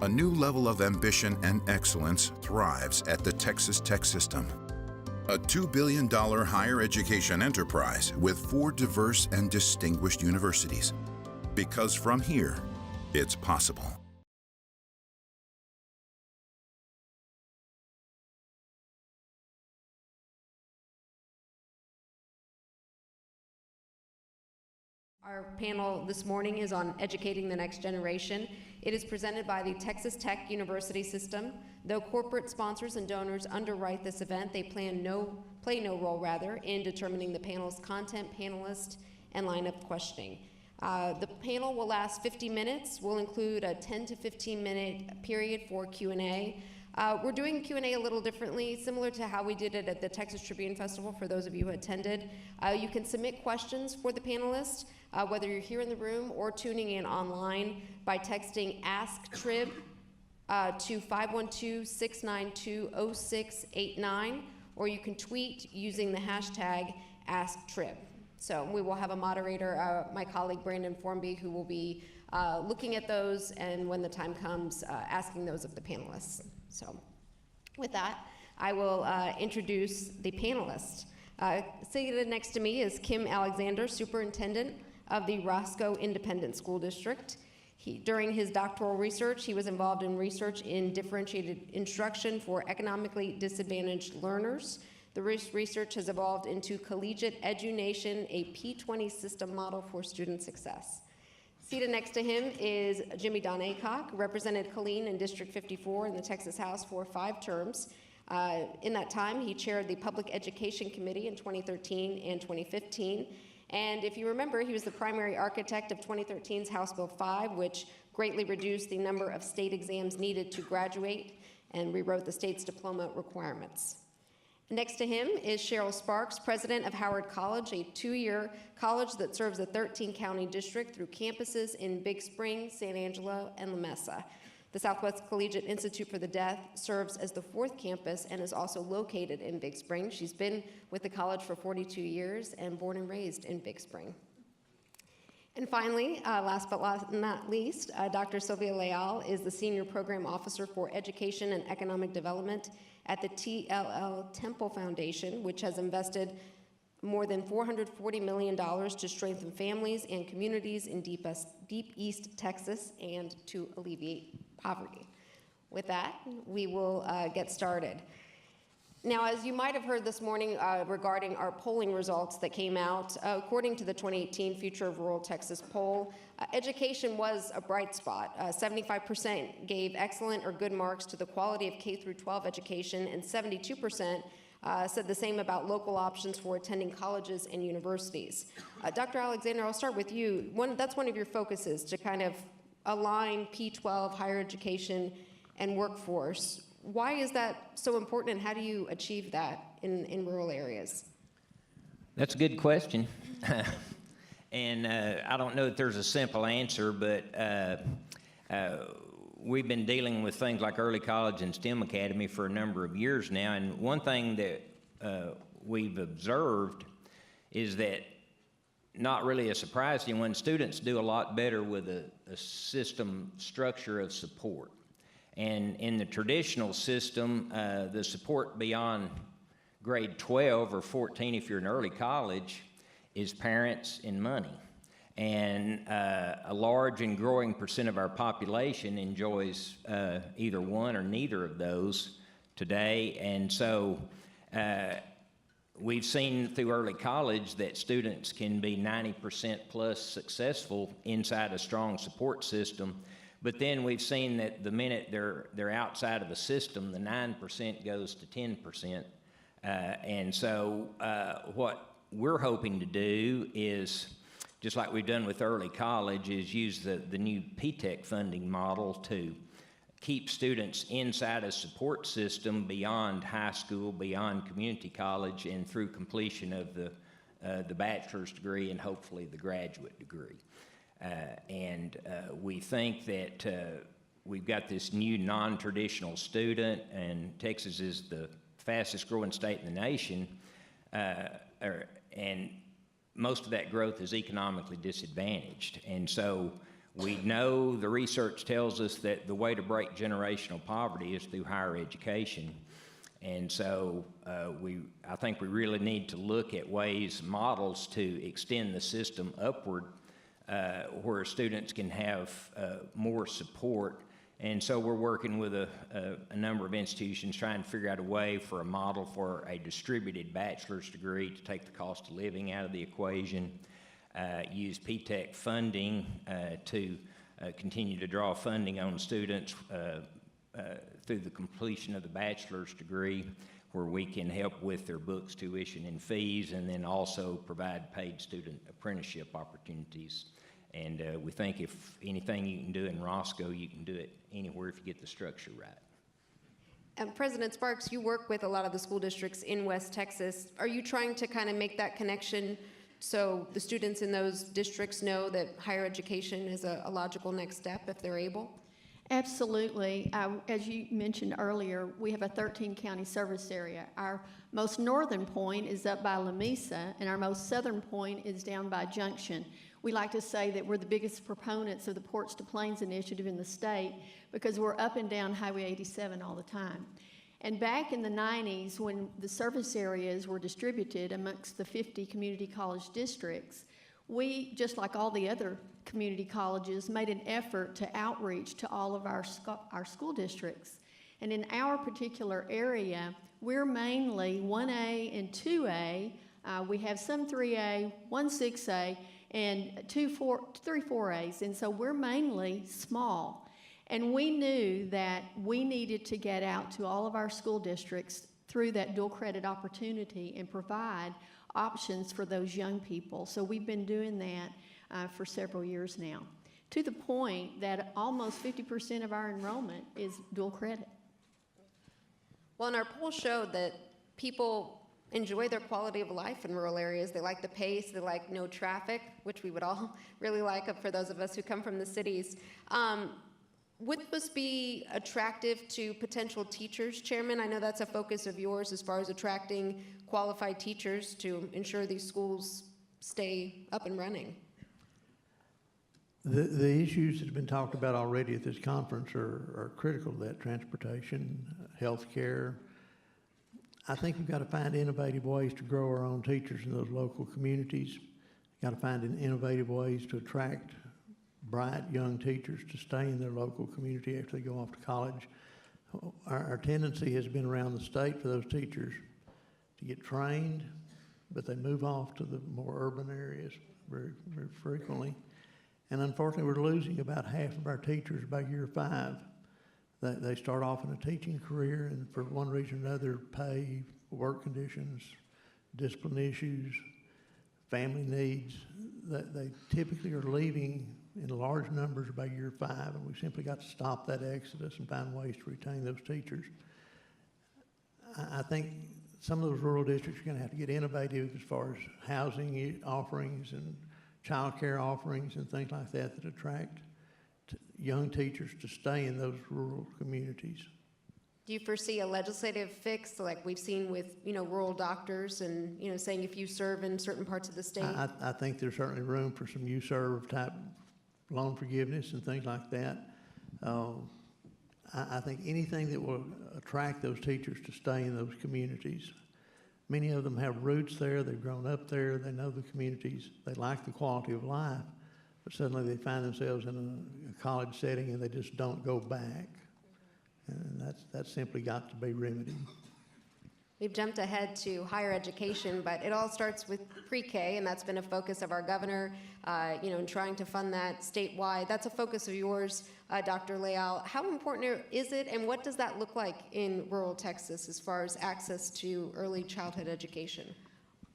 A new level of ambition and excellence thrives at the Texas Tech system. A $2 billion higher education enterprise with 4 diverse and distinguished universities. Because from here, it's possible. Our panel this morning is on educating the next generation. It is presented by the Texas Tech University System. Though corporate sponsors and donors underwrite this event, they play no role in determining the panel's content, panelists, and lineup questioning. The panel will last 50 minutes. We'll include a 10 to 15 minute period for Q&A. We're doing Q&A a little differently, similar to how we did it at the Texas Tribune Festival for those of you who attended. You can submit questions for the panelists, whether you're here in the room or tuning in online by texting AskTrib to 512-692-0689, or you can tweet using the hashtag AskTrib. So we will have a moderator, my colleague Brandon Formby, who will be looking at those and when the time comes, asking those of the panelists. So with that, I will introduce the panelists. Seated next to me is Kim Alexander, Superintendent of the Roscoe Independent School District. During his doctoral research, he was involved in research in differentiated instruction for economically disadvantaged learners. The research has evolved into Collegiate EduNation, a P20 system model for student success. Seated next to him is Jimmie Don Aycock, represented Killeen in District 54 in the Texas House for 5 terms. In that time, he chaired the Public Education Committee in 2013 and 2015. And if you remember, he was the primary architect of 2013's House Bill 5, which greatly reduced the number of state exams needed to graduate and rewrote the state's diploma requirements. Next to him is Cheryl Sparks, president of Howard College, a 2-year college that serves a 13-county district through campuses in Big Spring, San Angelo, and La Mesa. The Southwest Collegiate Institute for the Deaf serves as the 4th campus and is also located in Big Spring. She's been with the college for 42 years and born and raised in Big Spring. And finally, last but not least, Dr. Sylvia Leal is the Senior Program Officer for Education and Economic Development at the T.L.L Temple Foundation, which has invested more than $440 million to strengthen families and communities in Deep East Texas and to alleviate poverty. With that, we will get started. Now, as you might have heard this morning regarding our polling results that came out, according to the 2018 Future of Rural Texas poll, education was a bright spot. 75% gave excellent or good marks to the quality of K-12 education, and 72% said the same about local options for attending colleges and universities. Dr. Alexander, I'll start with you. That's one of your focuses, to kind of align P-12, higher education, and workforce. Why is that so important, and how do you achieve that in rural areas? That's a good question. And I don't know that there's a simple answer, but we've been dealing with things like early college and STEM Academy for a number of years now, and one thing that we've observed is that, not really a surprise to you, when students do a lot better with a system structure of support. And in the traditional system, the support beyond grade 12 or 14, if you're in early college, is parents and money. And a large and growing percent of our population enjoys either one or neither of those today. And so we've seen through early college that students can be 90% plus successful inside a strong support system. But then we've seen that the minute they're outside of the system, the 9% goes to 10%. And so what we're hoping to do is, just like we've done with early college, is use the new P-TECH funding model to keep students inside a support system beyond high school, beyond community college, and through completion of the bachelor's degree and hopefully the graduate degree. We think that we've got this new non-traditional student, and Texas is the fastest growing state in the nation, and most of that growth is economically disadvantaged. And so We know the research tells us that the way to break generational poverty is through higher education. And so I think we really need to look at ways, models to extend the system upward where students can have more support. And so we're working with a number of institutions trying to figure out a way for a model for a distributed bachelor's degree to take the cost of living out of the equation, use P-TECH funding to continue to draw funding on students through the completion of the bachelor's degree, where we can help with their books, tuition, and fees, and then also provide paid student apprenticeship opportunities. And we think if anything you can do in Roscoe, you can do it anywhere if you get the structure right. And President Sparks, you work with a lot of the school districts in West Texas. Are you trying to kind of make that connection so the students in those districts know that higher education is a logical next step if they're able? Absolutely. As you mentioned earlier, we have a 13-county service area. Our most northern point is up by Lamesa, and our most southern point is down by Junction. We like to say that we're the biggest proponents of the Ports to Plains initiative in the state because we're up and down Highway 87 all the time. And back in the 90s, when the service areas were distributed amongst the 50 community college districts, we, just like all the other community colleges, made an effort to outreach to all of our school districts. And in our particular area, we're mainly 1A and 2A. We have some 3A, 1 6A, and 3 4As. And so we're mainly small. And we knew that we needed to get out to all of our school districts through that dual credit opportunity and provide options for those young people. So we've been doing that for several years now, to the point that almost 50% of our enrollment is dual credit. Well, and our poll showed that people enjoy their quality of life in rural areas. They like the pace, they like no traffic, which we would all really like for those of us who come from the cities. Would this be attractive to potential teachers, Chairman? I know that's a focus of yours as far as attracting qualified teachers to ensure these schools stay up and running. The issues that have been talked about already at this conference are critical to that: transportation, health care. I think we've got to find innovative ways to grow our own teachers in those local communities. We've got to find innovative ways to attract bright young teachers to stay in their local community after they go off to college. Our tendency has been around the state for those teachers to get trained, but they move off to the more urban areas very, very frequently. And unfortunately, we're losing about half of our teachers by year 5. They start off in a teaching career, and for one reason or another, pay, work conditions, discipline issues, family needs, they typically are leaving in large numbers by year 5, and we've simply got to stop that exodus and find ways to retain those teachers. I think some of those rural districts are going to have to get innovative as far as housing offerings and child care offerings and things like that that attract young teachers to stay in those rural communities. Do you foresee a legislative fix like we've seen with, rural doctors and, saying if you serve in certain parts of the state? I think there's certainly room for some U-Serve type loan forgiveness and things like that. I think anything that will attract those teachers to stay in those communities. Many of them have roots there, they've grown up there, they know the communities, they like the quality of life, but suddenly they find themselves in a college setting and they just don't go back. And that's simply got to be remedied. We've jumped ahead to higher education, but it all starts with pre-K, and that's been a focus of our governor, in trying to fund that statewide. That's a focus of yours, Dr. Leal. How important is it, and what does that look like in rural Texas as far as access to early childhood education?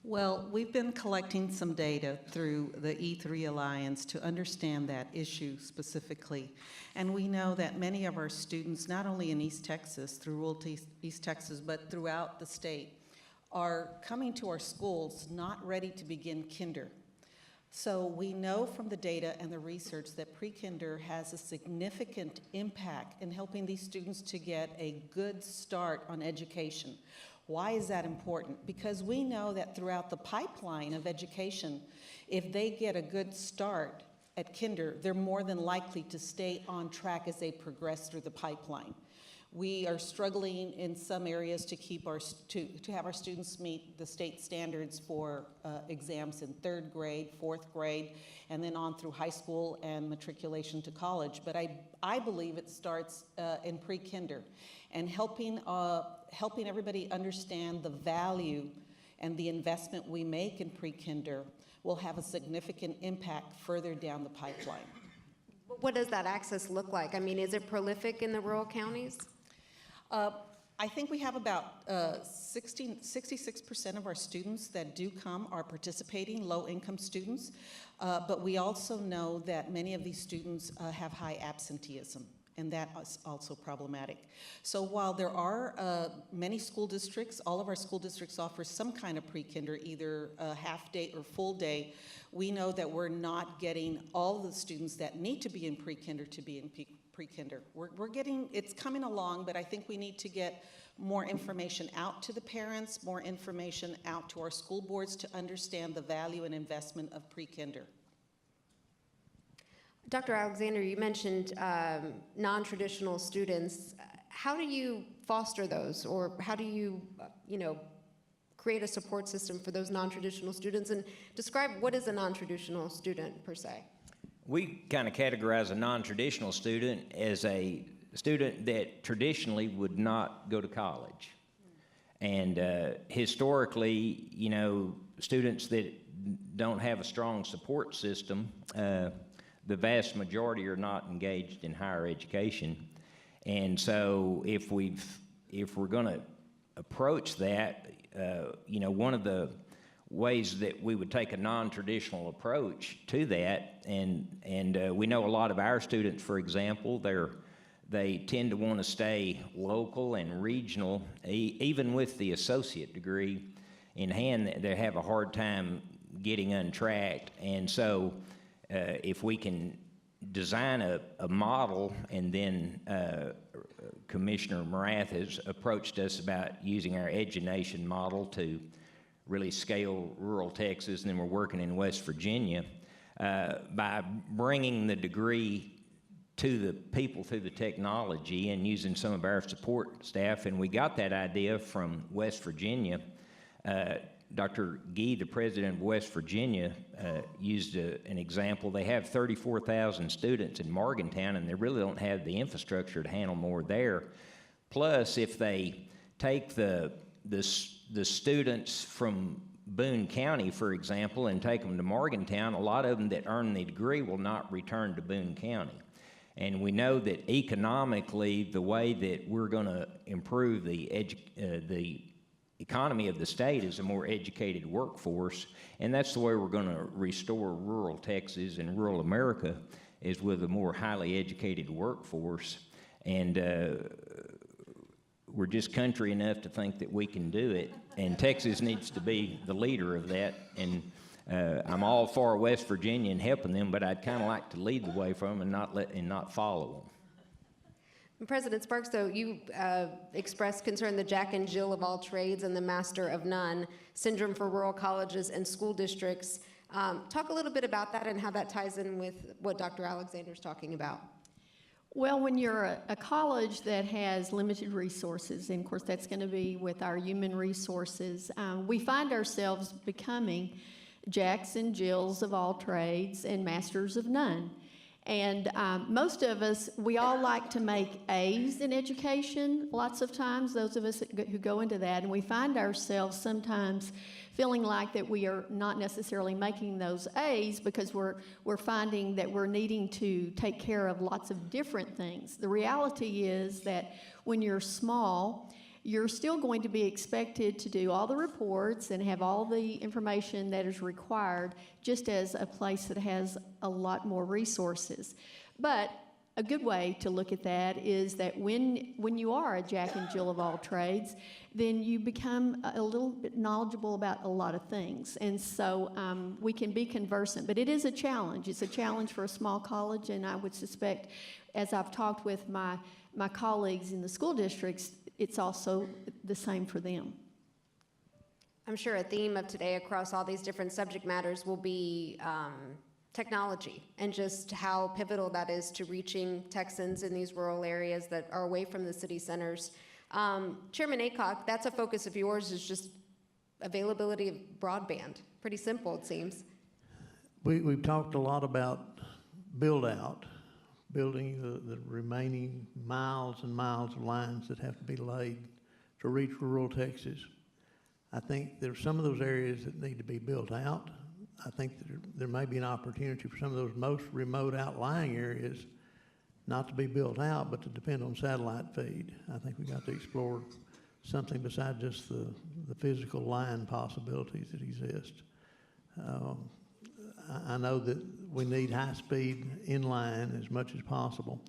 Well, we've been collecting some data through the E3 Alliance to understand that issue specifically. And we know that many of our students, not only in East Texas, through rural East Texas, but throughout the state, are coming to our schools not ready to begin kinder. So we know from the data and the research that pre-kinder has a significant impact in helping these students to get a good start on education. Why is that important? Because we know that throughout the pipeline of education, if they get a good start, at kinder, they're more than likely to stay on track as they progress through the pipeline. We are struggling in some areas to keep to have our students meet the state standards for exams in 3rd grade, 4th grade, and then on through high school and matriculation to college. But I believe it starts in pre-kinder, and helping everybody understand the value and the investment we make in pre-kinder will have a significant impact further down the pipeline. What does that access look like? I mean, is it prolific in the rural counties? I think we have about 66% of our students that do come are participating, low-income students, but we also know that many of these students have high absenteeism, and that is also problematic. So while there are many school districts, all of our school districts offer some kind of pre-kinder, either a half day or full day, we know that we're not getting all the students that need to be in pre-kinder to be in pre-kinder. We're getting, it's coming along, but I think we need to get more information out to the parents, more information out to our school boards to understand the value and investment of pre-kinder. Dr. Alexander, you mentioned non-traditional students. How do you foster those, or how do you, create a support system for those non-traditional students? And describe what is a non-traditional student per se. We kind of categorize a non-traditional student as a student that traditionally would not go to college. And historically, students that don't have a strong support system, the vast majority are not engaged in higher education. And so if we're going to approach that, one of the ways that we would take a non-traditional approach to that, and we know a lot of our students, for example, they tend to want to stay local and regional, even with the associate degree in hand. They have a hard time getting untracked, and so if we can design a model, and then Commissioner Morath has approached us about using our EduNation model to really scale rural Texas, and then we're working in West Virginia, by bringing the degree to the people through the technology and using some of our support staff. And we got that idea from West Virginia. Dr. Gee, the president of West Virginia, used an example. They have 34,000 students in Morgantown, and they really don't have the infrastructure to handle more there. Plus, if they take the students from Boone County, for example, and take them to Morgantown, a lot of them that earn the degree will not return to Boone County. And we know that economically, the way that we're going to improve the economy of the state is a more educated workforce, and that's the way we're going to restore rural Texas and rural America, is with a more highly educated workforce. And we're just country enough to think that we can do it, and Texas needs to be the leader of that. And I'm all for West Virginia and helping them, but I'd kind of like to lead the way for them and not follow them. President Sparks, though, you expressed concern the Jack and Jill of all trades and the master of none syndrome for rural colleges and school districts. Talk a little bit about that and how that ties in with what Dr. Alexander's talking about. Well, when you're a college that has limited resources, and of course that's going to be with our human resources, we find ourselves becoming Jacks and Jills of all trades and masters of none. And most of us, we all like to make A's in education lots of times, those of us who go into that, and we find ourselves sometimes feeling like that we are not necessarily making those A's because we're finding that we're needing to take care of lots of different things. The reality is that when you're small, you're still going to be expected to do all the reports and have all the information that is required, just as a place that has a lot more resources. But a good way to look at that is that when you are a Jack and Jill of all trades, then you become a little bit knowledgeable about a lot of things. And so we can be conversant, but it is a challenge. It's a challenge for a small college, and I would suspect, as I've talked with my colleagues in the school districts, it's also the same for them. I'm sure a theme of today across all these different subject matters will be technology and just how pivotal that is to reaching Texans in these rural areas that are away from the city centers. Chairman Aycock, that's a focus of yours, is just availability of broadband. Pretty simple, it seems. We've talked a lot about build-out, building the remaining miles and miles of lines that have to be laid to reach rural Texas. I think there's some of those areas that need to be built out. I think there may be an opportunity for some of those most remote outlying areas not to be built out, but to depend on satellite feed. I think we've got to explore something besides just the physical line possibilities that exist. I know that we need high-speed inline as much as possible.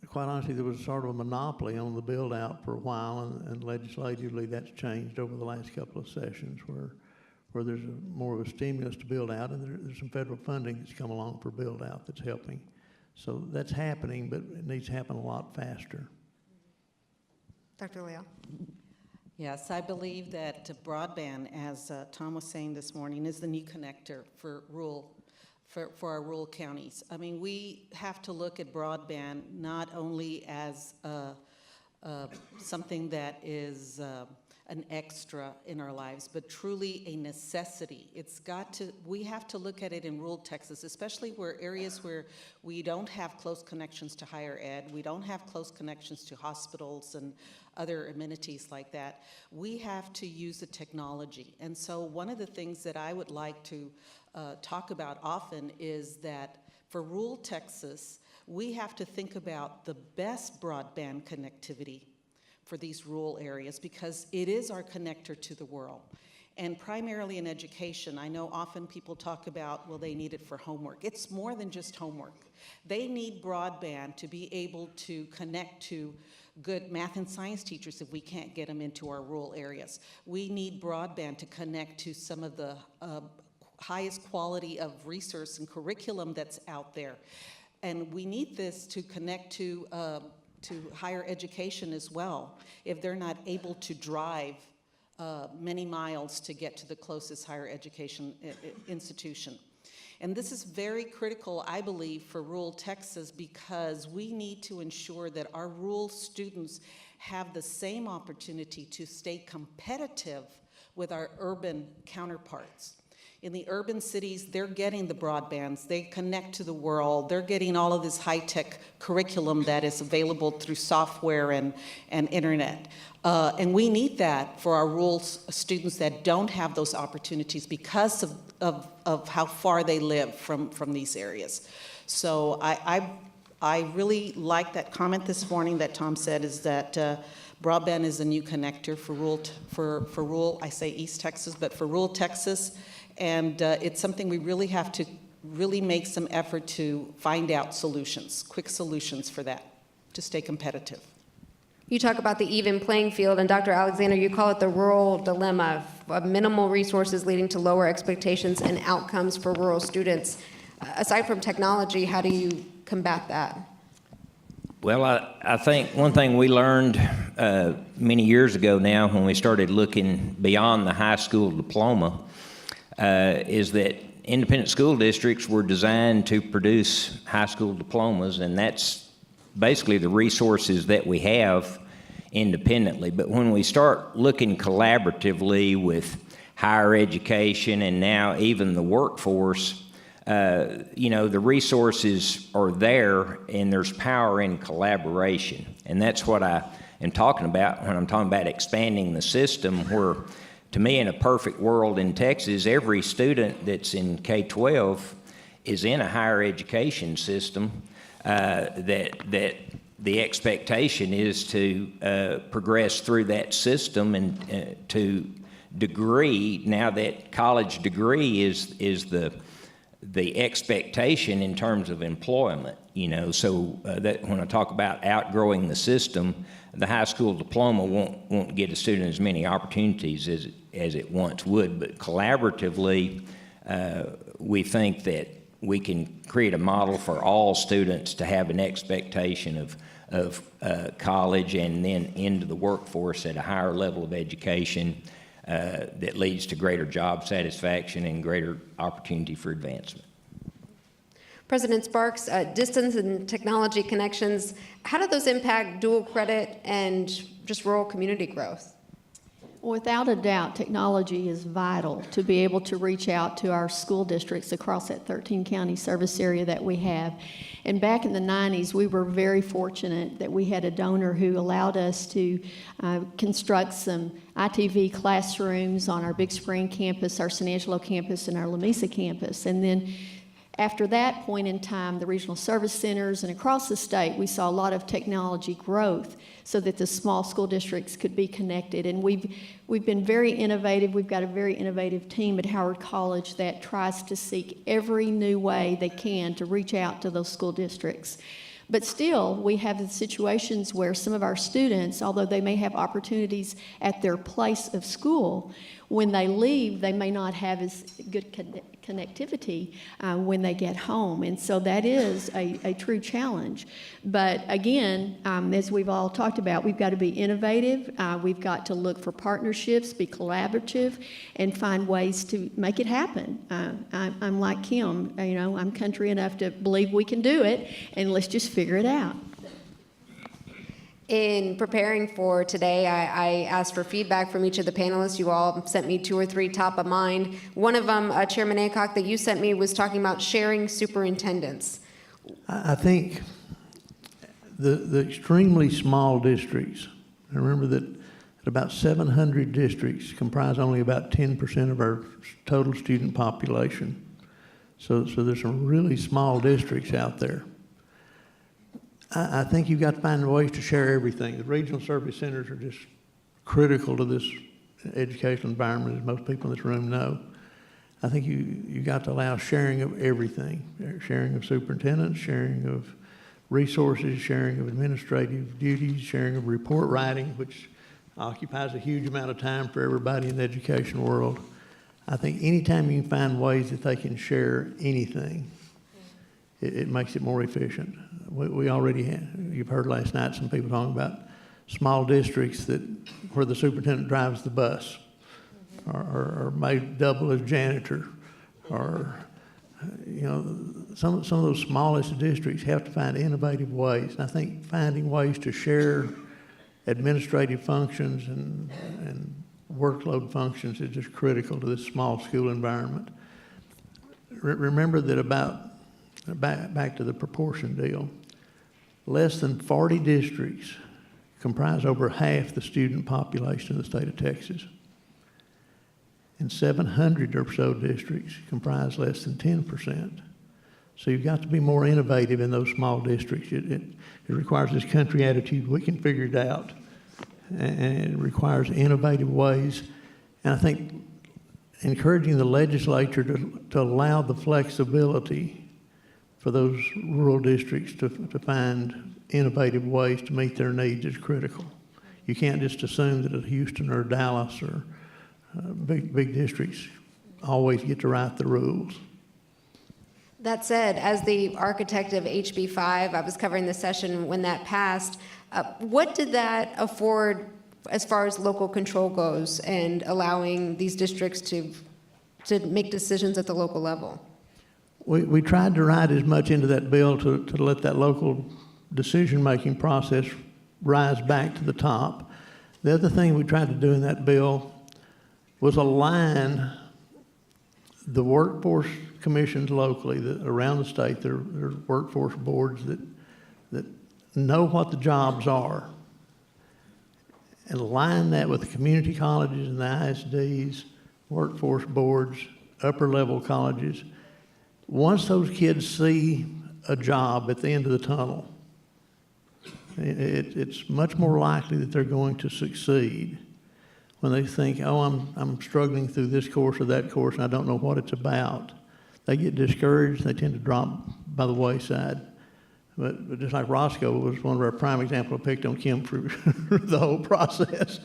Quite honestly, there was sort of a monopoly on the build-out for a while, and legislatively that's changed over the last couple of sessions where there's more of a stimulus to build out, and there's some federal funding that's come along for build-out that's helping. So that's happening, but it needs to happen a lot faster. Dr. Leal. Yes, I believe that broadband, as Tom was saying this morning, is the new connector for our rural counties. I mean, we have to look at broadband not only as something that is an extra in our lives, but truly a necessity. We have to look at it in rural Texas, especially where areas where we don't have close connections to higher ed, we don't have close connections to hospitals and other amenities like that. We have to use the technology. And so one of the things that I would like to talk about often is that for rural Texas, we have to think about the best broadband connectivity for these rural areas, because it is our connector to the world. And primarily in education, I know often people talk about, well, they need it for homework. It's more than just homework. They need broadband to be able to connect to good math and science teachers if we can't get them into our rural areas. We need broadband to connect to some of the highest quality of resource and curriculum that's out there. And we need this to connect to higher education as well, if they're not able to drive many miles to get to the closest higher education institution. And this is very critical, I believe, for rural Texas, because we need to ensure that our rural students have the same opportunity to stay competitive with our urban counterparts. In the urban cities, they're getting the broadbands, they connect to the world, they're getting all of this high-tech curriculum that is available through software and internet. And we need that for our rural students that don't have those opportunities because of how far they live from these areas. So I really like that comment this morning that Tom said, is that broadband is a new connector for rural, I say East Texas, but for rural Texas. And it's something we really have to really make some effort to find out solutions, quick solutions for that, to stay competitive. You talk about the even playing field, and Dr. Alexander, you call it the rural dilemma of minimal resources leading to lower expectations and outcomes for rural students. Aside from technology, how do you combat that? Well, I think one thing we learned many years ago now when we started looking beyond the high school diploma is that independent school districts were designed to produce high school diplomas, and that's basically the resources that we have independently. But when we start looking collaboratively with higher education and now even the workforce, the resources are there, and there's power in collaboration. And that's what I am talking about when I'm talking about expanding the system, where, to me, in a perfect world in Texas, every student that's in K-12 is in a higher education system that the expectation is to progress through that system and to degree. Now that college degree is the expectation in terms of employment, so that when I talk about outgrowing the system, the high school diploma won't get a student as many opportunities as it once would, but collaboratively, we think that we can create a model for all students to have an expectation of college and then into the workforce at a higher level of education that leads to greater job satisfaction and greater opportunity for advancement. President Sparks, distance and technology connections, how do those impact dual credit and just rural community growth? Without a doubt, technology is vital to be able to reach out to our school districts across that 13-county service area that we have. And back in the 90s, we were very fortunate that we had a donor who allowed us to construct some ITV classrooms on our Big Spring campus, our San Angelo campus, and our Lamesa campus. And then after that point in time, the regional service centers and across the state, we saw a lot of technology growth so that the small school districts could be connected. And we've been very innovative. We've got a very innovative team at Howard College that tries to seek every new way they can to reach out to those school districts. But still, we have the situations where some of our students, although they may have opportunities at their place of school, when they leave, they may not have as good connectivity when they get home. And so that is a true challenge. But again, as we've all talked about, we've got to be innovative. We've got to look for partnerships, be collaborative, and find ways to make it happen. I'm like Kim, I'm country enough to believe we can do it, and let's just figure it out. In preparing for today, I asked for feedback from each of the panelists. You all sent me 2 or 3 top of mind. One of them, Chairman Aycock, that you sent me was talking about sharing superintendents. I think the extremely small districts, I remember that about 700 districts comprise only about 10% of our total student population. So there's some really small districts out there. I think you've got to find ways to share everything. The regional service centers are just critical to this educational environment, as most people in this room know. I think you got to allow sharing of everything, sharing of superintendents, sharing of resources, sharing of administrative duties, sharing of report writing, which occupies a huge amount of time for everybody in the education world. I think anytime you can find ways that they can share anything, it makes it more efficient. We already have, you've heard last night some people talking about small districts where the superintendent drives the bus, or may double as janitor, or some of those smallest districts have to find innovative ways. And I think finding ways to share administrative functions and workload functions is just critical to this small school environment. Remember that back to the proportion deal, less than 40 districts comprise over half the student population of the state of Texas. And 700 or so districts comprise less than 10%. So you've got to be more innovative in those small districts. It requires this country attitude, we can figure it out. And it requires innovative ways. And I think encouraging the legislature to allow the flexibility for those rural districts to find innovative ways to meet their needs is critical. You can't just assume that a Houston or Dallas or big districts always get to write the rules. That said, as the architect of HB 5, I was covering the session when that passed. What did that afford as far as local control goes and allowing these districts to make decisions at the local level? We tried to write as much into that bill to let that local decision-making process rise back to the top. The other thing we tried to do in that bill was align the workforce commissions locally around the state. There are workforce boards that know what the jobs are, and align that with the community colleges and the ISDs, workforce boards, upper-level colleges. Once those kids see a job at the end of the tunnel, it's much more likely that they're going to succeed. When they think, oh, I'm struggling through this course or that course and I don't know what it's about, they get discouraged, they tend to drop by the wayside. But just like Roscoe was one of our prime examples, I picked on Kim for the whole process.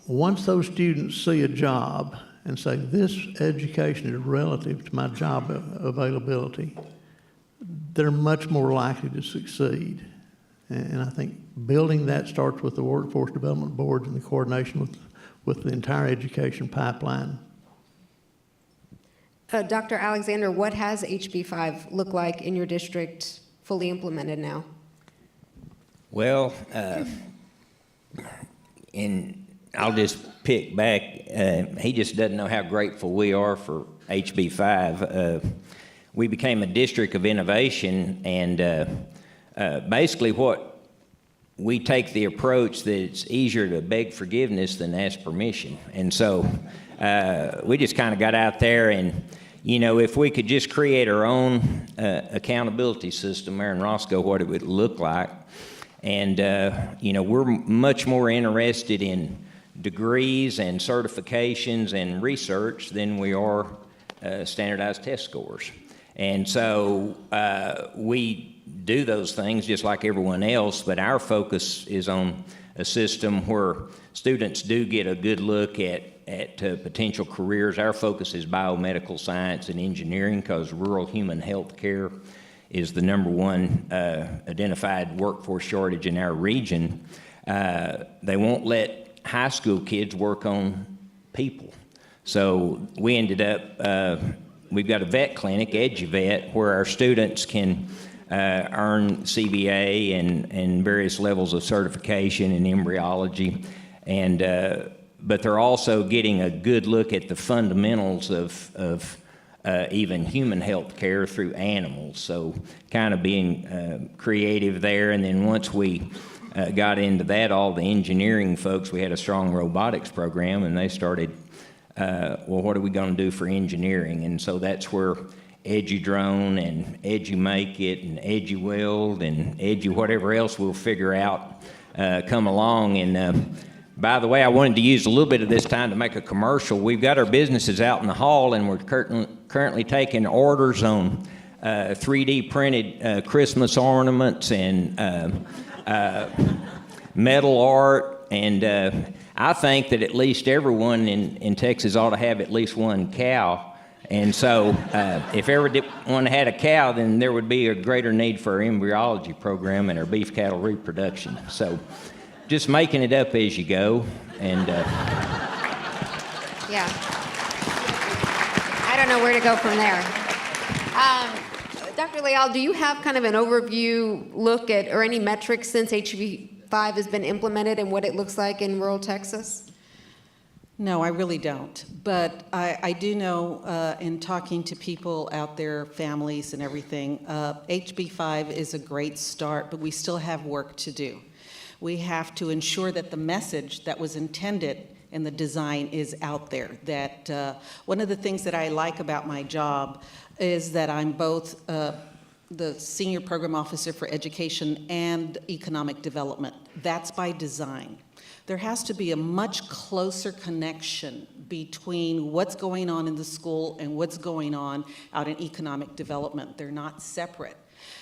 Once those students see a job and say, this education is relative to my job availability, they're much more likely to succeed. And I think building that starts with the workforce development boards and the coordination with the entire education pipeline. Dr. Alexander, what has HB5 look like in your district fully implemented now? Well, and I'll just pick back. He just doesn't know how grateful we are for HB5. We became a district of innovation, and basically what we take the approach that it's easier to beg forgiveness than ask permission. And so we just kind of got out there and, you know, if we could just create our own accountability system there in Roscoe, what it would look like. And, you know, we're much more interested in degrees and certifications and research than we are standardized test scores. And so we do those things just like everyone else, but our focus is on a system where students do get a good look at potential careers. Our focus is biomedical science and engineering because rural human health care is the #1 identified workforce shortage in our region. They won't let high school kids work on people. So we ended up, we've got a vet clinic, EduVet, where our students can earn CBA and various levels of certification in embryology. And, but they're also getting a good look at the fundamentals of even human health care through animals. So kind of being creative there. And then once we got into that, all the engineering folks, we had a strong robotics program, and they started, well, what are we going to do for engineering? And so that's where EduDrone and EduMakeIt and EduWeld and Edu whatever else we'll figure out come along. And by the way, I wanted to use a little bit of this time to make a commercial. We've got our businesses out in the hall, and we're currently taking orders on 3D printed Christmas ornaments and metal art. And I think that at least everyone in Texas ought to have at least one cow. And so if everyone had a cow, then there would be a greater need for our embryology program and our beef cattle reproduction. So just making it up as you go. And Yeah. I don't know where to go from there. Dr. Leal, do you have kind of an overview look at, or any metrics since HB5 has been implemented and what it looks like in rural Texas? No, I really don't. But I do know in talking to people out there, families and everything, HB5 is a great start, but we still have work to do. We have to ensure that the message that was intended in the design is out there. That one of the things that I like about my job is that I'm both the Senior Program Officer for Education and Economic Development. That's by design. There has to be a much closer connection between what's going on in the school and what's going on out in economic development. They're not separate.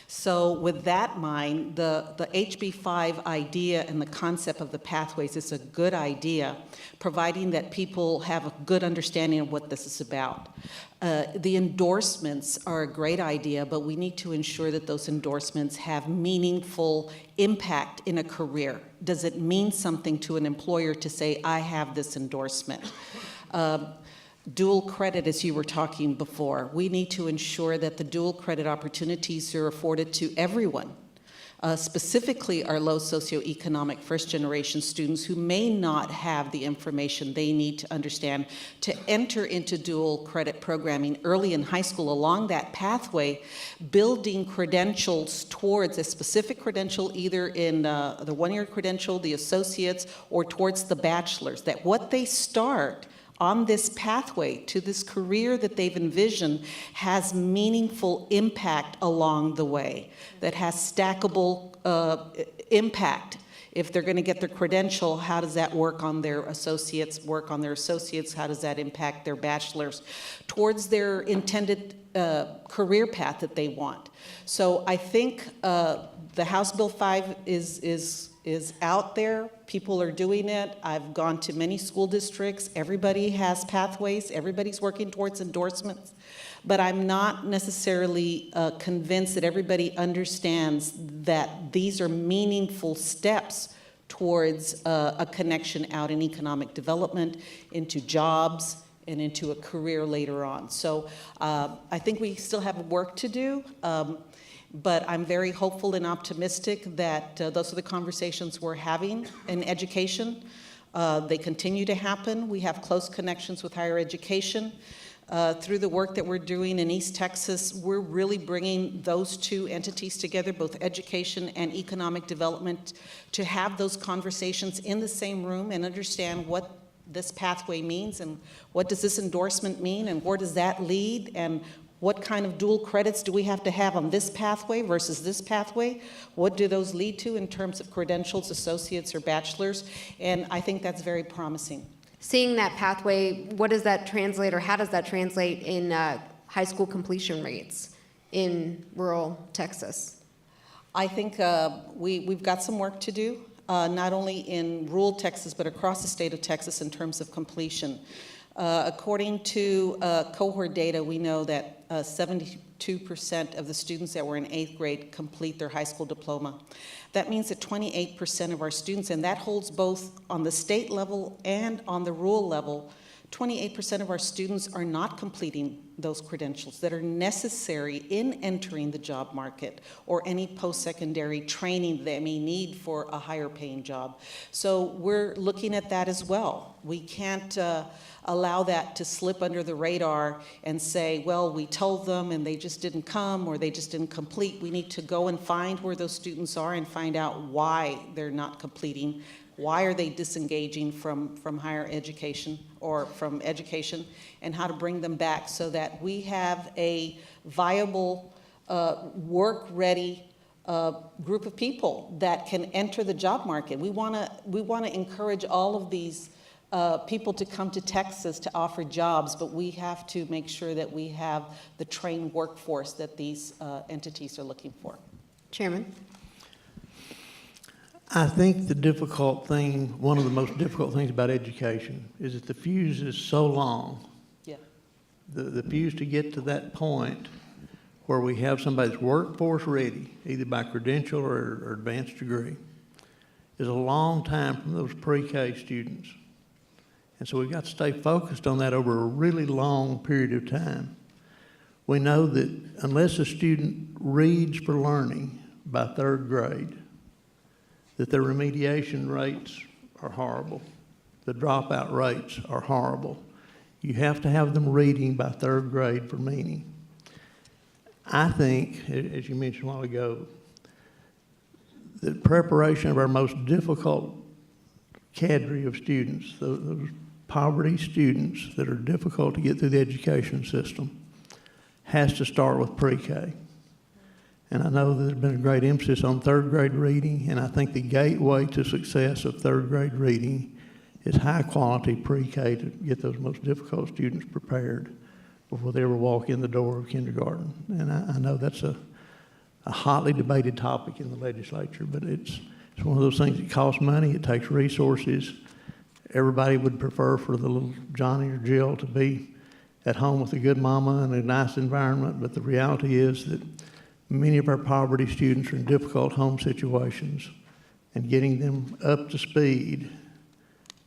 So with that in mind, the HB5 idea and the concept of the pathways is a good idea, providing that people have a good understanding of what this is about. The endorsements are a great idea, but we need to ensure that those endorsements have meaningful impact in a career. Does it mean something to an employer to say, I have this endorsement? Dual credit, as you were talking before, we need to ensure that the dual credit opportunities are afforded to everyone, specifically our low socioeconomic first-generation students who may not have the information they need to understand to enter into dual credit programming early in high school along that pathway, building credentials towards a specific credential, either in the one-year credential, the associates, or towards the bachelor's, that what they start on this pathway to this career that they've envisioned has meaningful impact along the way, that has stackable impact. If they're going to get their credential, how does that work on their associates? How does that impact their bachelor's towards their intended career path that they want? So I think the House Bill 5 is out there. People are doing it. I've gone to many school districts. Everybody has pathways. Everybody's working towards endorsements. But I'm not necessarily convinced that everybody understands that these are meaningful steps towards a connection out in economic development, into jobs, and into a career later on. So I think we still have work to do, but I'm very hopeful and optimistic that those are the conversations we're having in education. They continue to happen. We have close connections with higher education. Through the work that we're doing in East Texas, we're really bringing those two entities together, both education and economic development, to have those conversations in the same room and understand what this pathway means and what does this endorsement mean and where does that lead and what kind of dual credits do we have to have on this pathway versus this pathway? What do those lead to in terms of credentials, associates, or bachelors? And I think that's very promising. Seeing that pathway, what does that translate, or how does that translate in high school completion rates in rural Texas? I think we've got some work to do, not only in rural Texas, but across the state of Texas in terms of completion. According to cohort data, we know that 72% of the students that were in 8th grade complete their high school diploma. That means that 28% of our students, and that holds both on the state level and on the rural level, 28% of our students are not completing those credentials that are necessary in entering the job market or any post-secondary training they may need for a higher paying job. So we're looking at that as well. We can't allow that to slip under the radar and say, well, we told them and they just didn't come or they just didn't complete. We need to go and find where those students are and find out why they're not completing. Why are they disengaging from higher education or from education, and how to bring them back so that we have a viable, work-ready group of people that can enter the job market. We want to encourage all of these people to come to Texas to offer jobs, but we have to make sure that we have the trained workforce that these entities are looking for. Chairman? I think the difficult thing, one of the most difficult things about education is that the fuse is so long. Yeah. The fuse to get to that point where we have somebody that's workforce ready, either by credential or advanced degree, is a long time from those pre-K students. And so we've got to stay focused on that over a really long period of time. We know that unless a student reads for learning by 3rd grade, that their remediation rates are horrible. The dropout rates are horrible. You have to have them reading by 3rd grade for meaning. I think, as you mentioned a while ago, the preparation of our most difficult cadre of students, those poverty students that are difficult to get through the education system, has to start with pre-K. And I know there's been a great emphasis on 3rd grade reading, and I think the gateway to success of 3rd grade reading is high quality pre-K to get those most difficult students prepared before they ever walk in the door of kindergarten. And I know that's a hotly debated topic in the legislature, but it's one of those things that costs money, it takes resources. Everybody would prefer for the little Johnny or Jill to be at home with a good mama and a nice environment, but the reality is that many of our poverty students are in difficult home situations, and getting them up to speed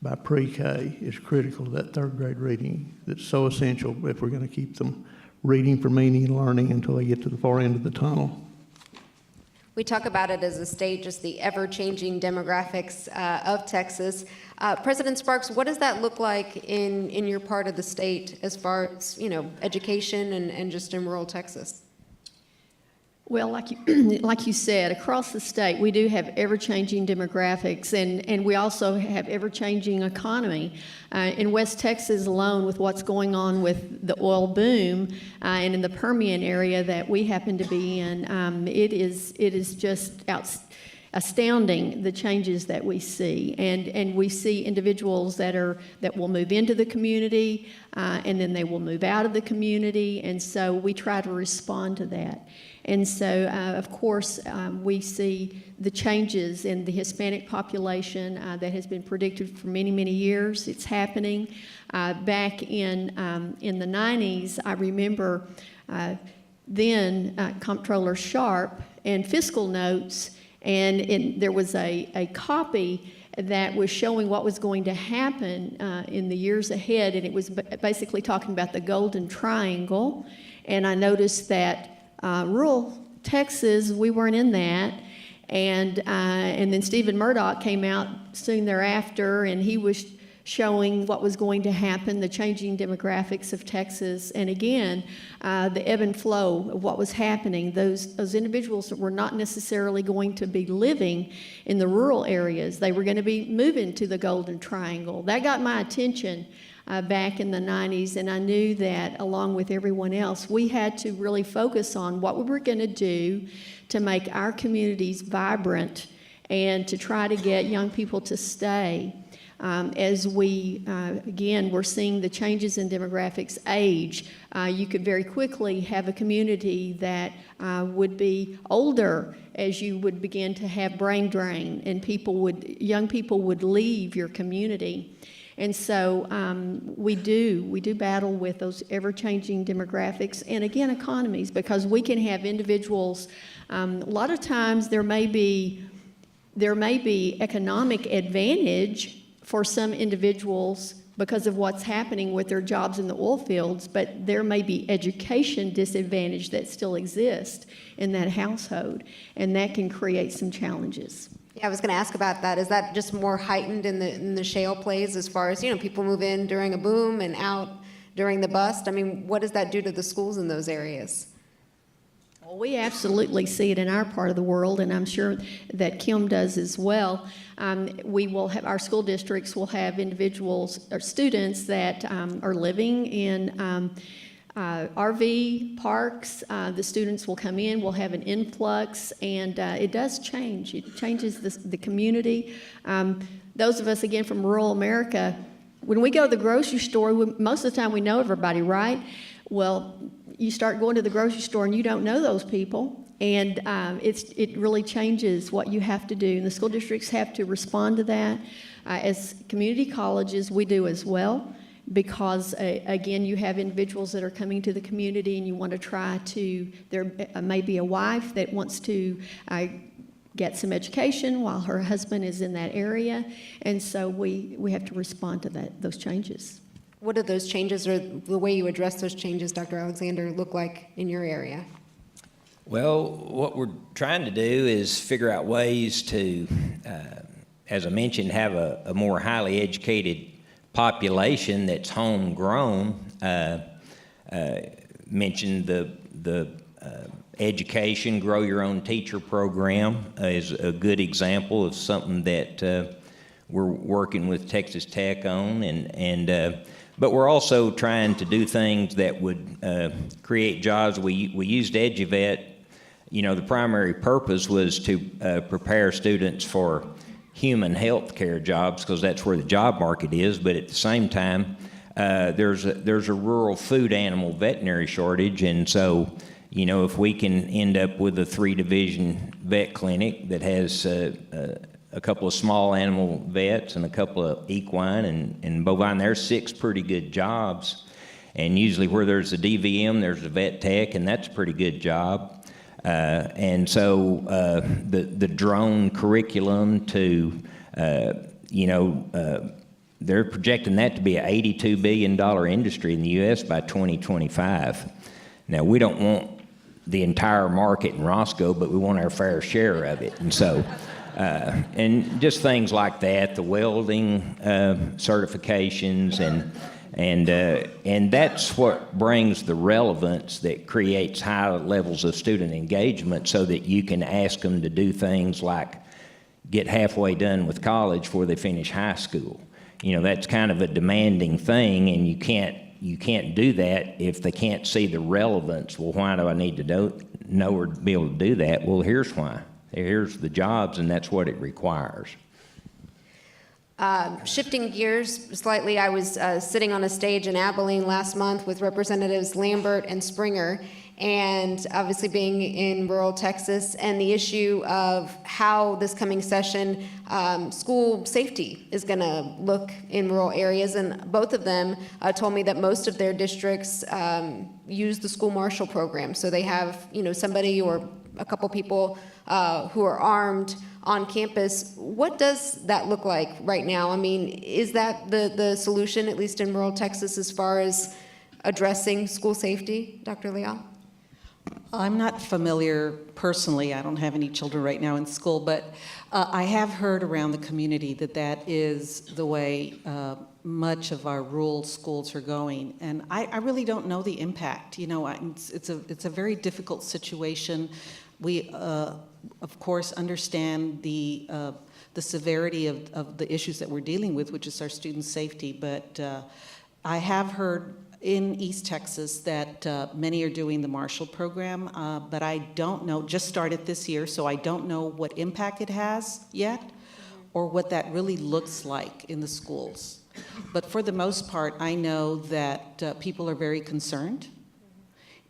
by pre-K is critical to that 3rd grade reading that's so essential if we're going to keep them reading for meaning and learning until they get to the far end of the tunnel. We talk about it as a state, just the ever-changing demographics of Texas. President Sparks, what does that look like in your part of the state as far as, education and just in rural Texas? Well, like you said, across the state, we do have ever-changing demographics, and we also have ever-changing economy. In West Texas alone, with what's going on with the oil boom, and in the Permian area that we happen to be in, it is just astounding, the changes that we see. And we see individuals that will move into the community, and then they will move out of the community, and so we try to respond to that. And so, of course, we see the changes in the Hispanic population that has been predicted for many, many years. It's happening. Back in the 90s, I remember then Comptroller Sharp and fiscal notes, and there was a copy, that was showing what was going to happen in the years ahead, and it was basically talking about the Golden Triangle. And I noticed that rural Texas, we weren't in that. And then Stephen Murdoch came out soon thereafter, and he was showing what was going to happen, the changing demographics of Texas, and again, the ebb and flow of what was happening. Those individuals that were not necessarily going to be living in the rural areas. They were going to be moving to the Golden Triangle. That got my attention back in the 90s, and I knew that along with everyone else, we had to really focus on what we were going to do to make our communities vibrant and to try to get young people to stay. As we, again, we're seeing the changes in demographics, age, you could very quickly have a community that would be older as you would begin to have brain drain, and young people would leave your community. And so we do battle with those ever-changing demographics and, again, economies, because we can have individuals, a lot of times there may be economic advantage for some individuals because of what's happening with their jobs in the oil fields, but there may be education disadvantage that still exists in that household, and that can create some challenges. Yeah, I was going to ask about that. Is that just more heightened in the shale plays as far as, people move in during a boom and out during the bust? I mean, what does that do to the schools in those areas? Well, we absolutely see it in our part of the world, and I'm sure that Kim does as well. We will have, our school districts will have individuals or students that are living in RV parks. The students will come in, we'll have an influx, and it does change. It changes the community. Those of us, again, from rural America, when we go to the grocery store, most of the time we know everybody, right? Well, you start going to the grocery store and you don't know those people, and it really changes what you have to do. And the school districts have to respond to that. As community colleges, we do as well, because again, you have individuals that are coming to the community and you want to try to, there may be a wife that wants to get some education while her husband is in that area, and so we have to respond to those changes. What do those changes, or the way you address those changes, Dr. Alexander, look like in your area? Well, what we're trying to do is figure out ways to, as I mentioned, have a more highly educated population that's homegrown. Mentioned the education, grow your own teacher program is a good example of something that we're working with Texas Tech on, but we're also trying to do things that would create jobs. We used EduVet. The primary purpose was to prepare students for human health care jobs, because that's where the job market is. But at the same time, there's a rural food animal veterinary shortage, and so if we can end up with a 3-division vet clinic that has a couple of small animal vets and a couple of equine and bovine, there's 6 pretty good jobs. And usually where there's a DVM, there's a vet tech, and that's a pretty good job. And so the drone curriculum to, they're projecting that to be an $82 billion industry in the U.S. by 2025. Now, we don't want the entire market in Roscoe, but we want our fair share of it. And so, and just things like that, the welding certifications, and that's what brings the relevance that creates high levels of student engagement, so that you can ask them to do things like get halfway done with college before they finish high school. That's kind of a demanding thing, and you can't do that if they can't see the relevance. Well, why do I need to know or be able to do that? Well, here's why. Here's the jobs, and that's what it requires. Shifting gears slightly, I was sitting on a stage in Abilene last month with Representatives Lambert and Springer, and obviously being in rural Texas, and the issue of how this coming session school safety is going to look in rural areas. And both of them told me that most of their districts use the school marshal program. So they have, somebody or a couple people who are armed on campus. What does that look like right now? I mean, is that the solution, at least in rural Texas, as far as addressing school safety, Dr. Leal? I'm not familiar personally, I don't have any children right now in school, but I have heard around the community that that is the way much of our rural schools are going. And I really don't know the impact. You know, it's a very difficult situation. We, of course, understand the severity of the issues that we're dealing with, which is our student safety. But I have heard in East Texas that many are doing the Marshall program, but I don't know, just started this year, so I don't know what impact it has yet, or what that really looks like in the schools. But for the most part, I know that people are very concerned,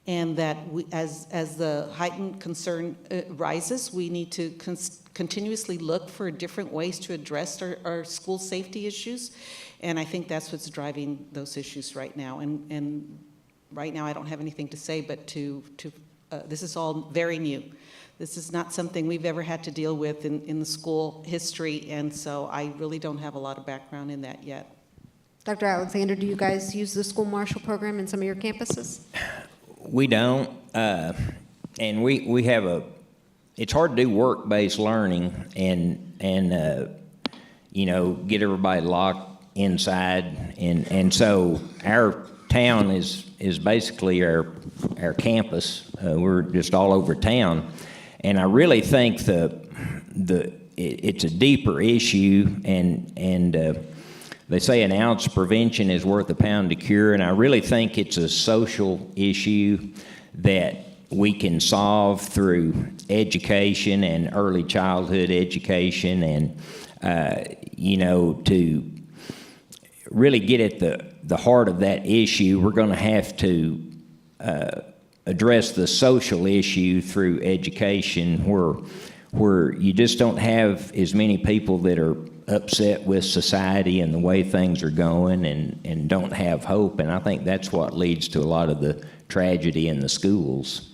and that we, as the heightened concern rises, we need to continuously look for different ways to address our school safety issues. And I think that's what's driving those issues right now. And right now I don't have anything to say, but this is all very new. This is not something we've ever had to deal with in the school history, and so I really don't have a lot of background in that yet. Dr. Alexander, do you guys use the school marshal program in some of your campuses? We don't, and we have it's hard to do work-based learning and you know, get everybody locked inside, and so our town is basically our campus. We're just all over town, and I really think it's a deeper issue, and they say an ounce of prevention is worth a pound of cure, and I really think it's a social issue that we can solve through education and early childhood education, and you know, to really get at the heart of that issue, we're going to have to address the social issue through education, where you just don't have as many people that are upset with society and the way things are going, and don't have hope. And I think that's what leads to a lot of the tragedy in the schools.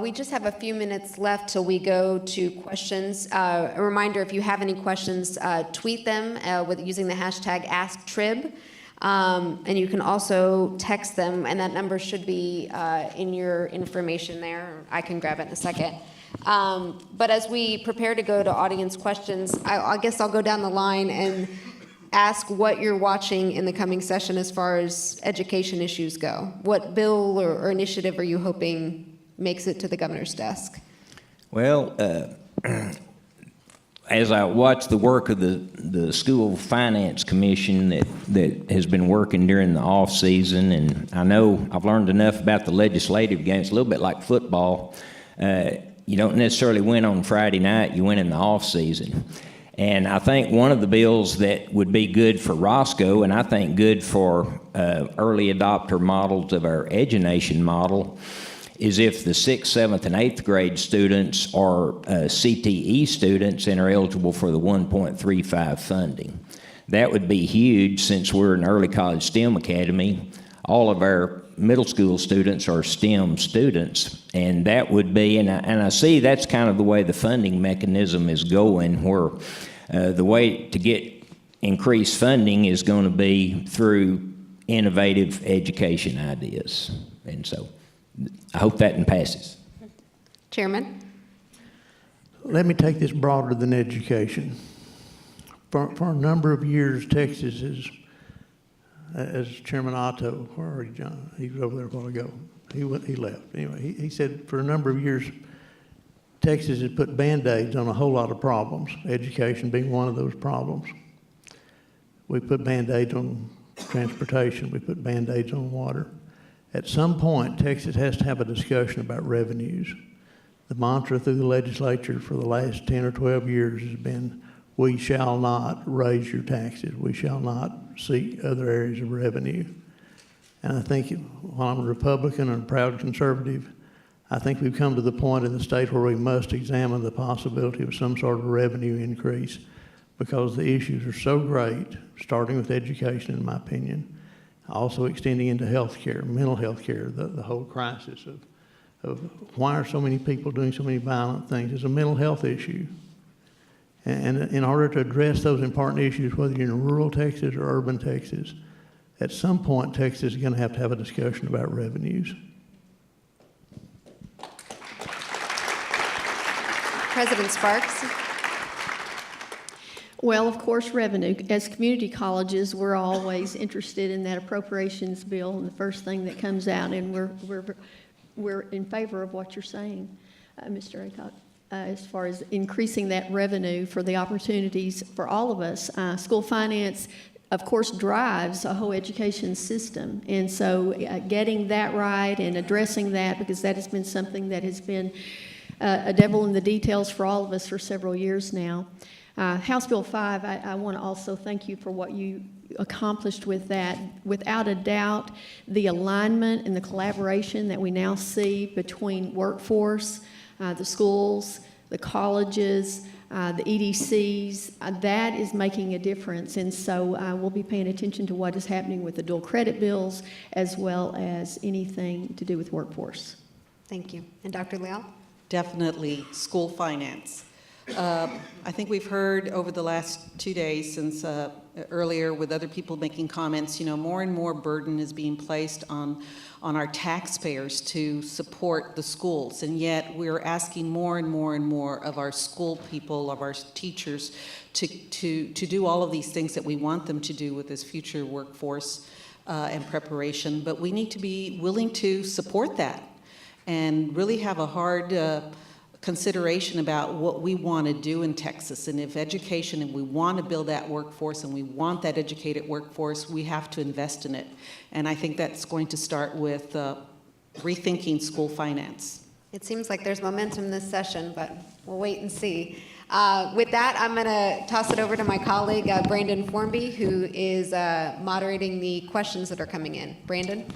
We just have a few minutes left till we go to questions. A reminder, if you have any questions, tweet them using the hashtag AskTrib. And you can also text them, and that number should be in your information there. I can grab it in a second. But as we prepare to go to audience questions, I guess I'll go down the line and ask what you're watching in the coming session as far as education issues go. What bill or initiative are you hoping makes it to the governor's desk? Well, as I watch the work of the School Finance Commission that has been working during the off season, and I know I've learned enough about the legislative game. It's a little bit like football. You don't necessarily win on Friday night, you win in the off season. And I think one of the bills that would be good for Roscoe, and I think good for early adopter models of our EduNation model, is if the 6th, 7th, and 8th grade students are CTE students and are eligible for the 1.35 funding. That would be huge, since we're an early college STEM academy. All of our middle school students are STEM students, and that would be, and I see that's kind of the way the funding mechanism is going, where the way to get increased funding is going to be through innovative education ideas. And so I hope that passes. Chairman? Let me take this broader than education. For a number of years, Texas is, as Chairman Otto, where are you, John? He was over there a while ago. He left. Anyway, he said for a number of years, Texas has put Band-Aids on a whole lot of problems, education being one of those problems. We put Band-Aids on transportation. We put Band-Aids on water. At some point, Texas has to have a discussion about revenues. The mantra through the legislature for the last 10 or 12 years has been, we shall not raise your taxes. We shall not seek other areas of revenue. And I think, while I'm a Republican and a proud conservative, I think we've come to the point in the state where we must examine the possibility of some sort of revenue increase, because the issues are so great, starting with education, in my opinion. Also extending into healthcare, mental health care, the whole crisis of why are so many people doing so many violent things. It's a mental health issue. And in order to address those important issues, whether you're in rural Texas or urban Texas, at some point, Texas is going to have a discussion about revenues. President Sparks. Well, of course, revenue. As community colleges, we're always interested in that appropriations bill, and the first thing that comes out, and we're in favor of what you're saying, Mr. Aycock, as far as increasing that revenue for the opportunities for all of us. School finance, of course, drives a whole education system, and so getting that right and addressing that, because that has been something that has been a devil in the details for all of us for several years now. House Bill 5, I want to also thank you for what you accomplished with that. Without a doubt, the alignment and the collaboration that we now see between workforce, the schools, the colleges, the EDCs, that is making a difference. And so we'll be paying attention to what is happening with the dual credit bills as well as anything to do with workforce. Thank you. And Dr. Leal? Definitely school finance. I think we've heard over the last 2 days since earlier with other people making comments, more and more burden is being placed on our taxpayers to support the schools, and yet we're asking more and more and more of our school people, of our teachers, to do all of these things that we want them to do with this future workforce and preparation, but we need to be willing to support that and really have a hard consideration about what we want to do in Texas. And if education, and we want to build that workforce and we want that educated workforce, we have to invest in it. And I think that's going to start with rethinking school finance. It seems like there's momentum this session, but we'll wait and see. With that, I'm going to toss it over to my colleague, Brandon Formby, who is moderating the questions that are coming in. Brandon?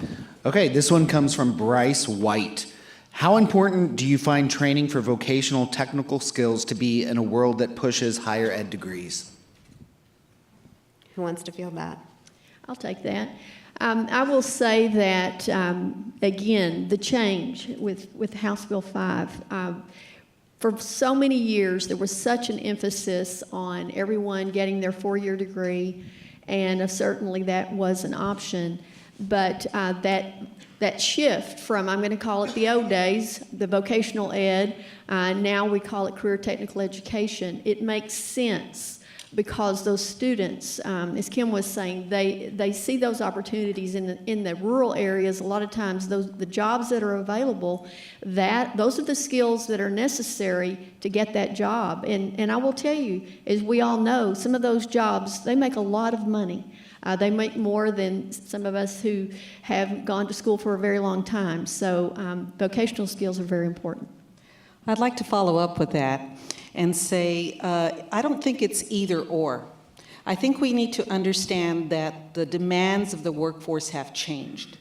Okay, this one comes from Bryce White. How important do you find training for vocational technical skills to be in a world that pushes higher ed degrees? Who wants to field that? I'll take that. I will say that, again, the change with House Bill 5, for so many years, there was such an emphasis on everyone getting their 4-year degree, and certainly that was an option, but that shift from, I'm going to call it the old days, the vocational ed, now we call it career technical education. It makes sense because those students, as Kim was saying, they see those opportunities in the rural areas. A lot of times, the jobs that are available, those are the skills that are necessary to get that job. And I will tell you, as we all know, some of those jobs, they make a lot of money. They make more than some of us who have gone to school for a very long time. So vocational skills are very important. I'd like to follow up with that and say, I don't think it's either or. I think we need to understand that the demands of the workforce have changed.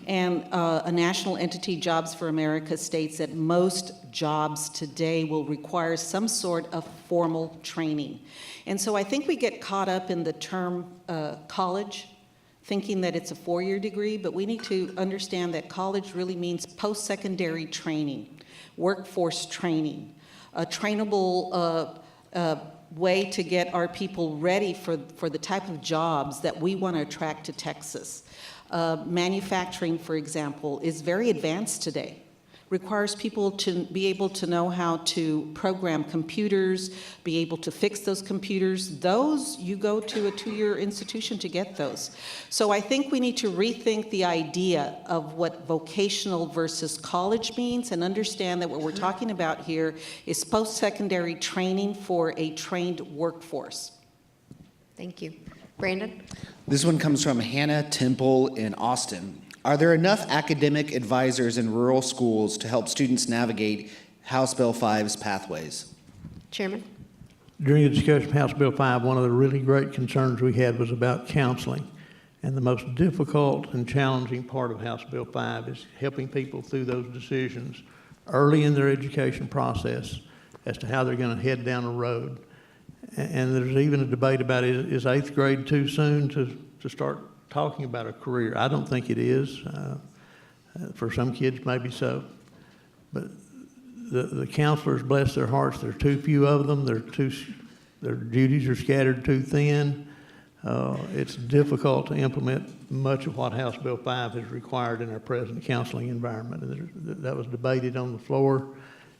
And a national entity, Jobs for America, states that most jobs today will require some sort of formal training. And so I think we get caught up in the term college, thinking that it's a 4-year degree, but we need to understand that college really means post-secondary training, workforce training, a trainable way to get our people ready for the type of jobs that we want to attract to Texas. Manufacturing, for example, is very advanced today. Requires people to be able to know how to program computers, be able to fix those computers. Those, you go to a 2-year institution to get those. So I think we need to rethink the idea of what vocational versus college means and understand that what we're talking about here is post-secondary training for a trained workforce. Thank you. Brandon? This one comes from Hannah Temple in Austin. Are there enough academic advisors in rural schools to help students navigate House Bill 5's pathways? Chairman? During the discussion of House Bill 5, one of the really great concerns we had was about counseling. And the most difficult and challenging part of House Bill 5 is helping people through those decisions early in their education process as to how they're going to head down a road. And there's even a debate about is 8th grade too soon to start talking about a career. I don't think it is. For some kids, maybe so. But the counselors, bless their hearts, there are too few of them. Their duties are scattered too thin. It's difficult to implement much of what House Bill 5 has required in our present counseling environment. And that was debated on the floor.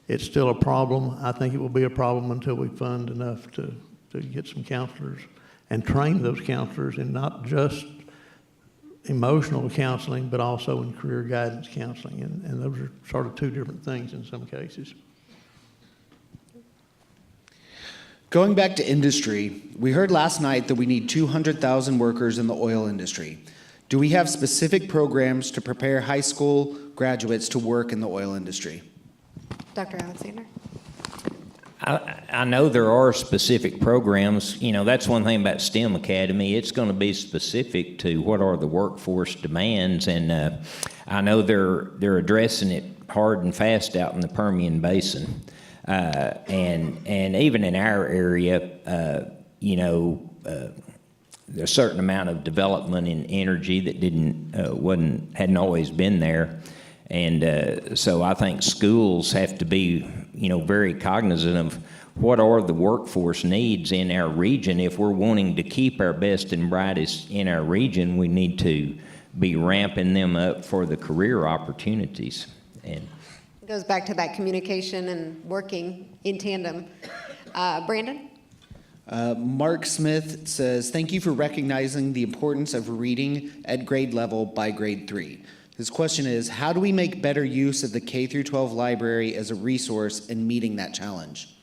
It's still a problem. I think it will be a problem until we fund enough to get some counselors and train those counselors in not just emotional counseling, but also in career guidance counseling. And those are sort of two different things in some cases. Going back to industry, we heard last night that we need 200,000 workers in the oil industry. Do we have specific programs to prepare high school graduates to work in the oil industry? Dr. Alexander? I know there are specific programs. You know, that's one thing about STEM Academy. It's going to be specific to what are the workforce demands, and I know they're addressing it hard and fast out in the Permian Basin, and even in our area, you know, there's a certain amount of development in energy that hadn't always been there. And so I think schools have to be, you know, very cognizant of what are the workforce needs in our region. If we're wanting to keep our best and brightest in our region, we need to be ramping them up for the career opportunities. And it goes back to that communication and working in tandem. Brandon? Mark Smith says, thank you for recognizing the importance of reading at grade level by grade 3. His question is, how do we make better use of the K-12 library as a resource in meeting that challenge?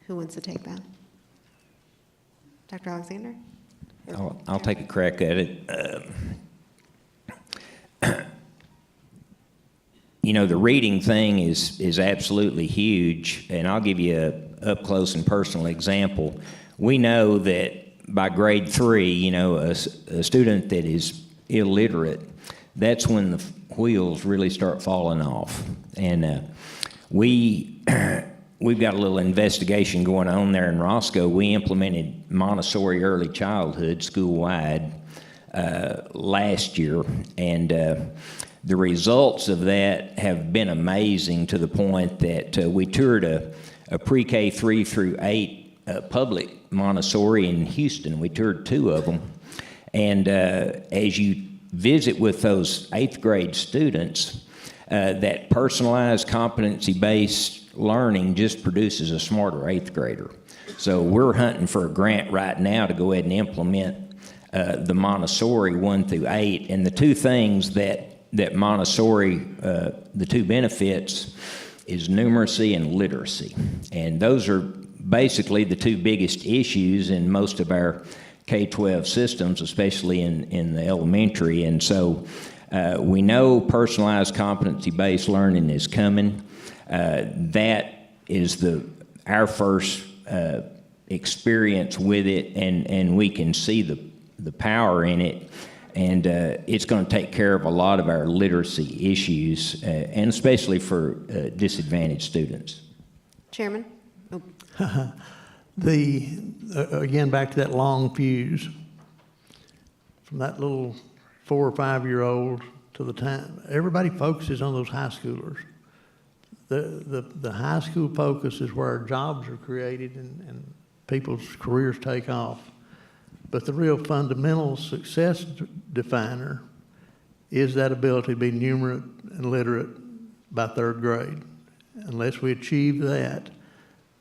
Who wants to take that? Dr. Alexander? I'll take a crack at it. You know, the reading thing is absolutely huge, and I'll give you a up-close and personal example. We know that by grade 3, you know, a student that is illiterate, that's when the wheels really start falling off. And we've got a little investigation going on there in Roscoe. We implemented Montessori early childhood school-wide last year, and the results of that have been amazing, to the point that we toured a pre-K 3 through 8 public Montessori in Houston. We toured 2 of them. And as you visit with those 8th grade students, that personalized competency-based learning just produces a smarter 8th grader. So we're hunting for a grant right now to go ahead and implement the Montessori 1 through 8. And the 2 things that Montessori, the 2 benefits, is numeracy and literacy. And those are basically the 2 biggest issues in most of our K-12 systems, especially in the elementary. And so we know personalized competency-based learning is coming. That is our first experience with it, and we can see the power in it. And it's going to take care of a lot of our literacy issues, and especially for disadvantaged students. Chairman? Oh. Again, back to that long fuse, from that little 4 or 5-year-old to the time, everybody focuses on those high schoolers. The high school focus is where jobs are created and people's careers take off. But the real fundamental success definer is that ability to be numerate and literate by 3rd grade. Unless we achieve that,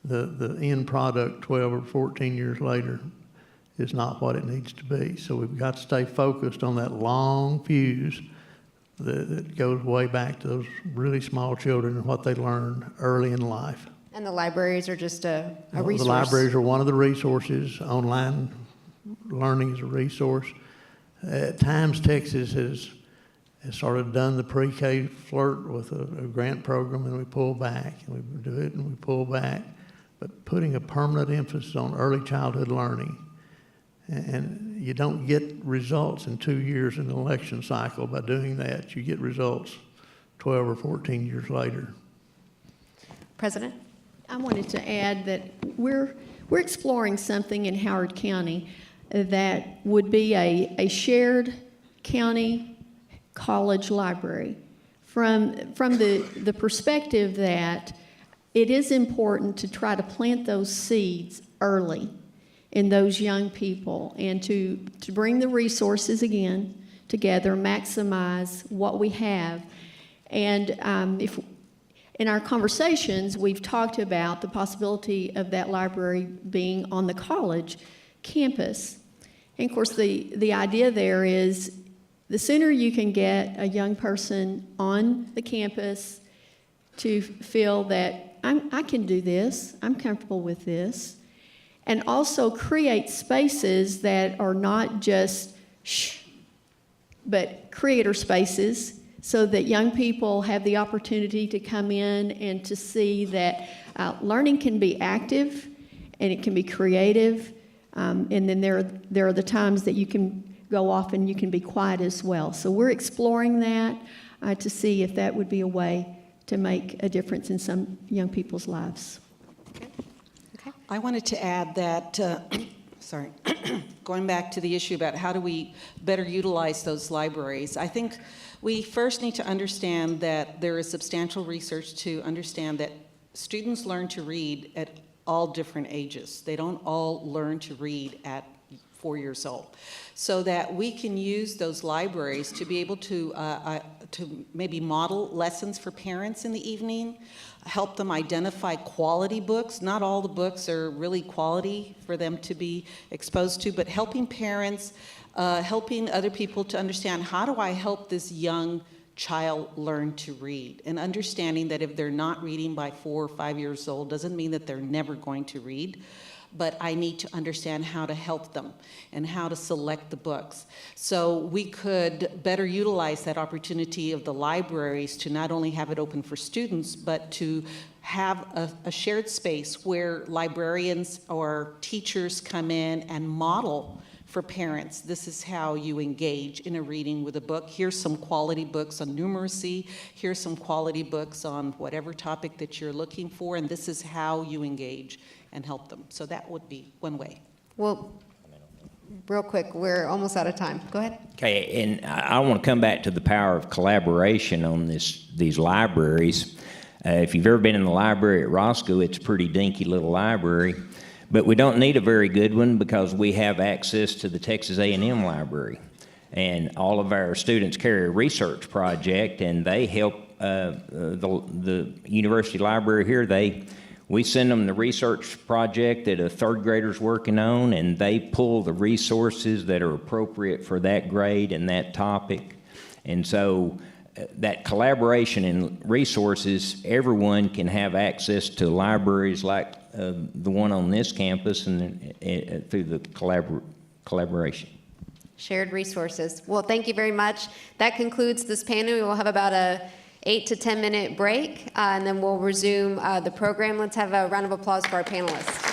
the end product 12 or 14 years later is not what it needs to be. So we've got to stay focused on that long fuse that goes way back to those really small children and what they learn early in life. And the libraries are just a resource. The libraries are one of the resources. Online learning is a resource. At times, Texas has sort of done the pre-K flirt with a grant program, and we pull back, and we do it, and we pull back. But putting a permanent emphasis on early childhood learning, and you don't get results in 2 years in an election cycle by doing that. You get results 12 or 14 years later. President? I wanted to add that we're exploring something in Howard County. that would be a shared county college library from the perspective that it is important to try to plant those seeds early in those young people and to bring the resources again together, maximize what we have. And if in our conversations, we've talked about the possibility of that library being on the college campus. And of course, the idea there is the sooner you can get a young person on the campus to feel that I can do this, I'm comfortable with this, and also create spaces that are not just but creator spaces, so that young people have the opportunity to come in and to see that learning can be active and it can be creative, and then there are the times that you can go off and you can be quiet as well. So we're exploring that to see if that would be a way to make a difference in some young people's lives. Okay. I wanted to add that, going back to the issue about how do we better utilize those libraries, I think we first need to understand that there is substantial research to understand that students learn to read at all different ages. They don't all learn to read at 4 years old. So that we can use those libraries to be able to maybe model lessons for parents in the evening, help them identify quality books. Not all the books are really quality for them to be exposed to, but helping parents, helping other people to understand, how do I help this young child learn to read? And understanding that if they're not reading by 4 or 5 years old doesn't mean that they're never going to read, but I need to understand how to help them and how to select the books. So we could better utilize that opportunity of the libraries to not only have it open for students, but to have a shared space where librarians or teachers come in and model for parents. This is how you engage in a reading with a book. Here's some quality books on numeracy. Here's some quality books on whatever topic that you're looking for, and this is how you engage and help them. So that would be one way. Well, real quick, we're almost out of time. Go ahead. Okay, and I want to come back to the power of collaboration on these libraries. If you've ever been in the library at Roscoe, it's a pretty dinky little library, but we don't need a very good one because we have access to the Texas A&M library. And all of our students carry a research project, and they help the university library here. We send them the research project that a third grader's working on, and they pull the resources that are appropriate for that grade and that topic. And so that collaboration in resources, everyone can have access to libraries like the one on this campus and through the collaboration. Shared resources. Well, thank you very much. That concludes this panel. We will have about a 8 to 10 minute break, and then we'll resume the program. Let's have a round of applause for our panelists.